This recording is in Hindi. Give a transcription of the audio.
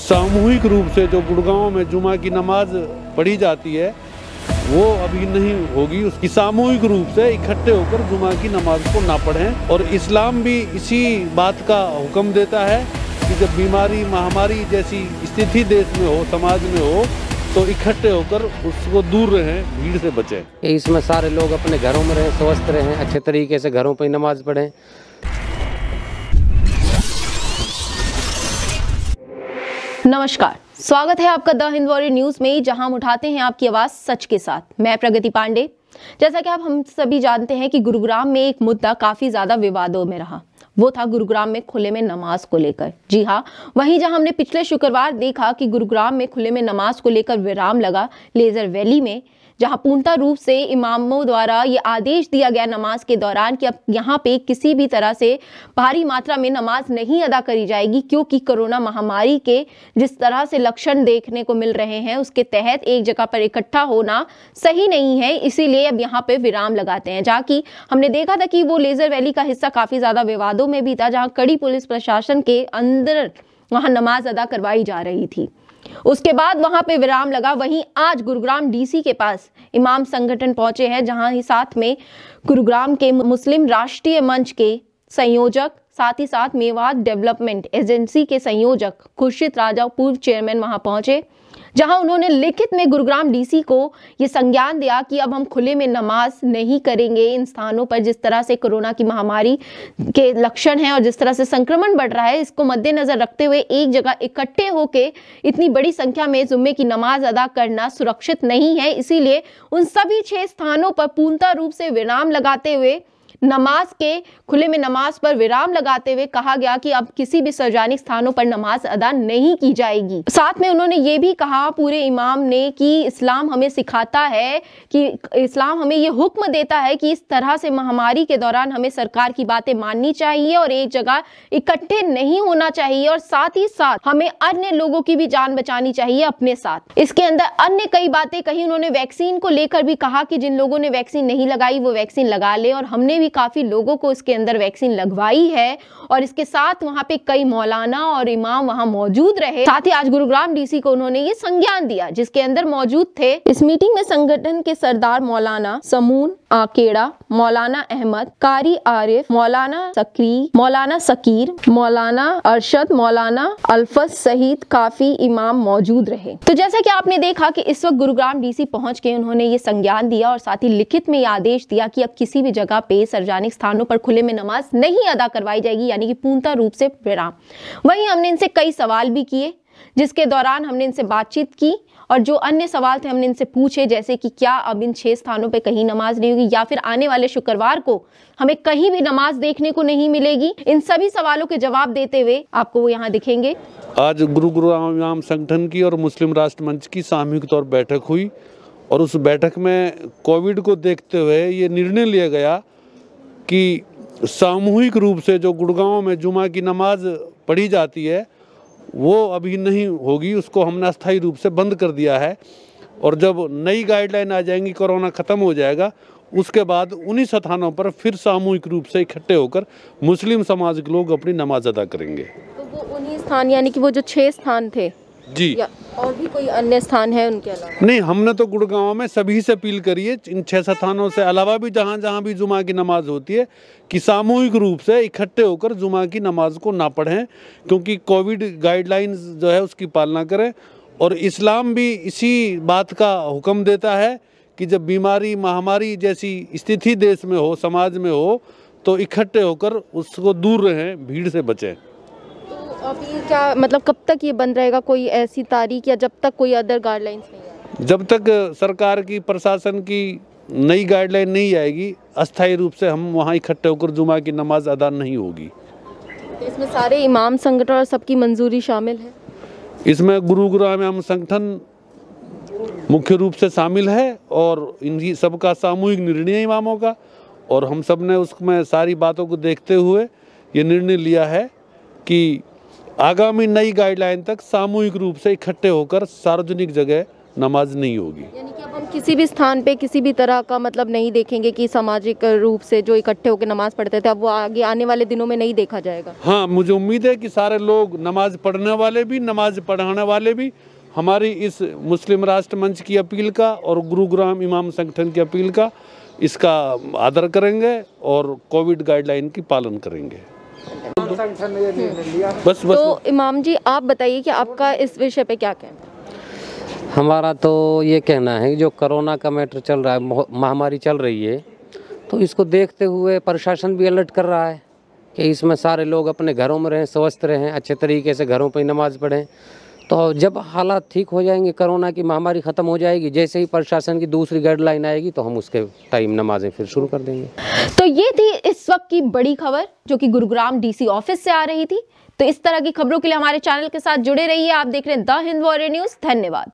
सामूहिक रूप से जो गुड़गांव में जुमा की नमाज पढ़ी जाती है वो अभी नहीं होगी। उसकी सामूहिक रूप से इकट्ठे होकर जुमा की नमाज को ना पढ़ें। और इस्लाम भी इसी बात का हुक्म देता है कि जब बीमारी महामारी जैसी स्थिति देश में हो, समाज में हो, तो इकट्ठे होकर उसको दूर रहें, भीड़ से बचें। इसमें सारे लोग अपने घरों में रहें, स्वस्थ रहें, अच्छे तरीके से घरों पर नमाज पढ़ें। नमस्कार, स्वागत है आपका द हिंद वॉरियर न्यूज में, जहां हम उठाते हैं आपकी आवाज सच के साथ। मैं प्रगति पांडे। जैसा कि हम सभी जानते हैं कि गुरुग्राम में एक मुद्दा काफी ज्यादा विवादों में रहा, वो था गुरुग्राम में खुले में नमाज को लेकर। जी हाँ, वहीं जहां हमने पिछले शुक्रवार देखा कि गुरुग्राम में खुले में नमाज को लेकर विराम लगा लेजर वैली में, जहां पूर्णतः रूप से इमामों द्वारा ये आदेश दिया गया नमाज के दौरान कि अब यहाँ पे किसी भी तरह से भारी मात्रा में नमाज नहीं अदा करी जाएगी, क्योंकि कोरोना महामारी के जिस तरह से लक्षण देखने को मिल रहे हैं उसके तहत एक जगह पर इकट्ठा होना सही नहीं है। इसीलिए अब यहाँ पे विराम लगाते हैं। जहाँ की हमने देखा था कि वो लेजर वैली का हिस्सा काफी ज्यादा विवादों में भी था, जहाँ कड़ी पुलिस प्रशासन के अंदर वहां नमाज अदा करवाई जा रही थी। उसके बाद वहां पे विराम लगा। वहीं आज गुरुग्राम डीसी के पास इमाम संगठन पहुंचे हैं, जहां ही साथ में गुरुग्राम के मुस्लिम राष्ट्रीय मंच के संयोजक, साथ ही साथ मेवात डेवलपमेंट एजेंसी के संयोजक खुर्शीद राजा पूर्व चेयरमैन वहां पहुंचे, जहां उन्होंने लिखित में गुरुग्राम डीसी को ये संज्ञान दिया कि अब हम खुले में नमाज नहीं करेंगे इन स्थानों पर जिस तरह से कोरोना की महामारी के लक्षण हैं और जिस तरह से संक्रमण बढ़ रहा है। इसको मद्देनजर रखते हुए एक जगह इकट्ठे होकर इतनी बड़ी संख्या में जुम्मे की नमाज अदा करना सुरक्षित नहीं है। इसीलिए उन सभी 6 स्थानों पर पूर्णतः रूप से विराम लगाते हुए नमाज के खुले में नमाज पर विराम लगाते हुए कहा गया कि अब किसी भी सार्वजनिक स्थानों पर नमाज अदा नहीं की जाएगी। साथ में उन्होंने ये भी कहा पूरे इमाम ने कि इस्लाम हमें सिखाता है कि इस्लाम हमें ये हुक्म देता है कि इस तरह से महामारी के दौरान हमें सरकार की बातें माननी चाहिए और एक जगह इकट्ठे नहीं होना चाहिए, और साथ ही साथ हमें अन्य लोगों की भी जान बचानी चाहिए अपने साथ। इसके अंदर अन्य कई बातें कही। उन्होंने वैक्सीन को लेकर भी कहा कि जिन लोगों ने वैक्सीन नहीं लगाई वो वैक्सीन लगा ले, और हमने काफी लोगों को इसके अंदर वैक्सीन लगवाई है। और इसके साथ वहां पे कई मौलाना और इमाम वहां मौजूद रहे। साथ ही आज गुरुग्राम डीसी को उन्होंने ये संज्ञान दिया जिसके अंदर मौजूद थे इस मीटिंग में संगठन के सरदार मौलाना समून आकेड़ा, मौलाना अहमद, कारी आरिफ, मौलाना सकरी, मौलाना सकीर, मौलाना अरशद, मौलाना अल्फज सहित काफी इमाम मौजूद रहे। तो जैसा कि आपने देखा कि इस वक्त गुरुग्राम डीसी पहुंच के उन्होंने ये संज्ञान दिया और साथ ही लिखित में ये आदेश दिया कि अब किसी भी जगह पे सार्वजनिक स्थानों पर खुले में नमाज नहीं अदा करवाई जाएगी, यानी कि पूर्णतः रूप से विराम। वहीं हमने इनसे कई सवाल भी किए, जिसके दौरान हमने इनसे बातचीत की और जो अन्य सवाल थे हमने इनसे पूछे, जैसे कि क्या अब इन 6 स्थानों पे कहीं नमाज नहीं होगी या फिर आने वाले शुक्रवार को हमें कहीं भी नमाज देखने को नहीं मिलेगी। इन सभी सवालों के जवाब देते हुए आपको वो यहाँ दिखेंगे। आज गुरुग्राम इमाम संगठन की और मुस्लिम राष्ट्र मंच की सामूहिक तौर बैठक हुई और उस बैठक में कोविड को देखते हुए ये निर्णय लिया गया कि सामूहिक रूप से जो गुड़गांव में जुमा की नमाज पढ़ी जाती है वो अभी नहीं होगी। उसको हमने अस्थायी रूप से बंद कर दिया है, और जब नई गाइडलाइन आ जाएंगी, कोरोना ख़त्म हो जाएगा, उसके बाद उन्हीं स्थानों पर फिर सामूहिक रूप से इकट्ठे होकर मुस्लिम समाज के लोग अपनी नमाज अदा करेंगे। तो वो उन्हीं स्थान, यानी कि वो जो 6 स्थान थे जी, या और भी कोई अन्य स्थान है उनके अलावा? नहीं, हमने तो गुड़गांव में सभी से अपील करी है, इन 6 स्थानों से अलावा भी जहाँ जहाँ भी जुमा की नमाज होती है कि सामूहिक रूप से इकट्ठे होकर जुमा की नमाज को ना पढ़ें, क्योंकि कोविड गाइडलाइंस जो है उसकी पालना करें। और इस्लाम भी इसी बात का हुक्म देता है कि जब बीमारी महामारी जैसी स्थिति देश में हो, समाज में हो, तो इकट्ठे होकर उसको दूर रहें, भीड़ से बचें। अभी क्या मतलब कब तक ये बंद रहेगा, कोई ऐसी तारीख, या जब तक कोई अदर गाइडलाइंस नहीं है? जब तक सरकार की प्रशासन की नई गाइडलाइन नहीं आएगी, अस्थायी रूप से हम वहाँ इकट्ठे होकर जुमा की नमाज अदा नहीं होगी। तो इसमें सारे इमाम संगठन और सबकी मंजूरी शामिल है? इसमें गुरुग्राम इमाम संगठन मुख्य रूप से शामिल है और इनकी सबका सामूहिक निर्णय है इमामों का, और हम सब ने उसमें सारी बातों को देखते हुए ये निर्णय लिया है कि आगामी नई गाइडलाइन तक सामूहिक रूप से इकट्ठे होकर सार्वजनिक जगह नमाज नहीं होगी। यानी कि अब हम किसी भी स्थान पे किसी भी तरह का मतलब नहीं देखेंगे कि सामाजिक रूप से जो इकट्ठे होकर नमाज पढ़ते थे अब वो आगे आने वाले दिनों में नहीं देखा जाएगा। हाँ, मुझे उम्मीद है कि सारे लोग नमाज पढ़ने वाले भी, नमाज पढ़ाने वाले भी हमारी इस मुस्लिम राष्ट्र मंच की अपील का और गुरुग्राम इमाम संगठन की अपील का इसका आदर करेंगे और कोविड गाइडलाइन की पालन करेंगे। बस तो इमाम जी आप बताइए कि आपका इस विषय पे क्या कहना है? हमारा तो ये कहना है कि जो कोरोना का मैटर चल रहा है, महामारी चल रही है, तो इसको देखते हुए प्रशासन भी अलर्ट कर रहा है कि इसमें सारे लोग अपने घरों में रहें, स्वस्थ रहें, अच्छे तरीके से घरों पर ही नमाज पढ़ें। तो जब हालात ठीक हो जाएंगे, कोरोना की महामारी ख़त्म हो जाएगी, जैसे ही प्रशासन की दूसरी गाइडलाइन आएगी तो हम उसके टाइम नमाजें फिर शुरू कर देंगे। तो ये थी इस वक्त की बड़ी खबर जो कि गुरुग्राम डीसी ऑफिस से आ रही थी। तो इस तरह की खबरों के लिए हमारे चैनल के साथ जुड़े रहिए। आप देख रहे हैं द हिंद वॉरियर न्यूज़। धन्यवाद।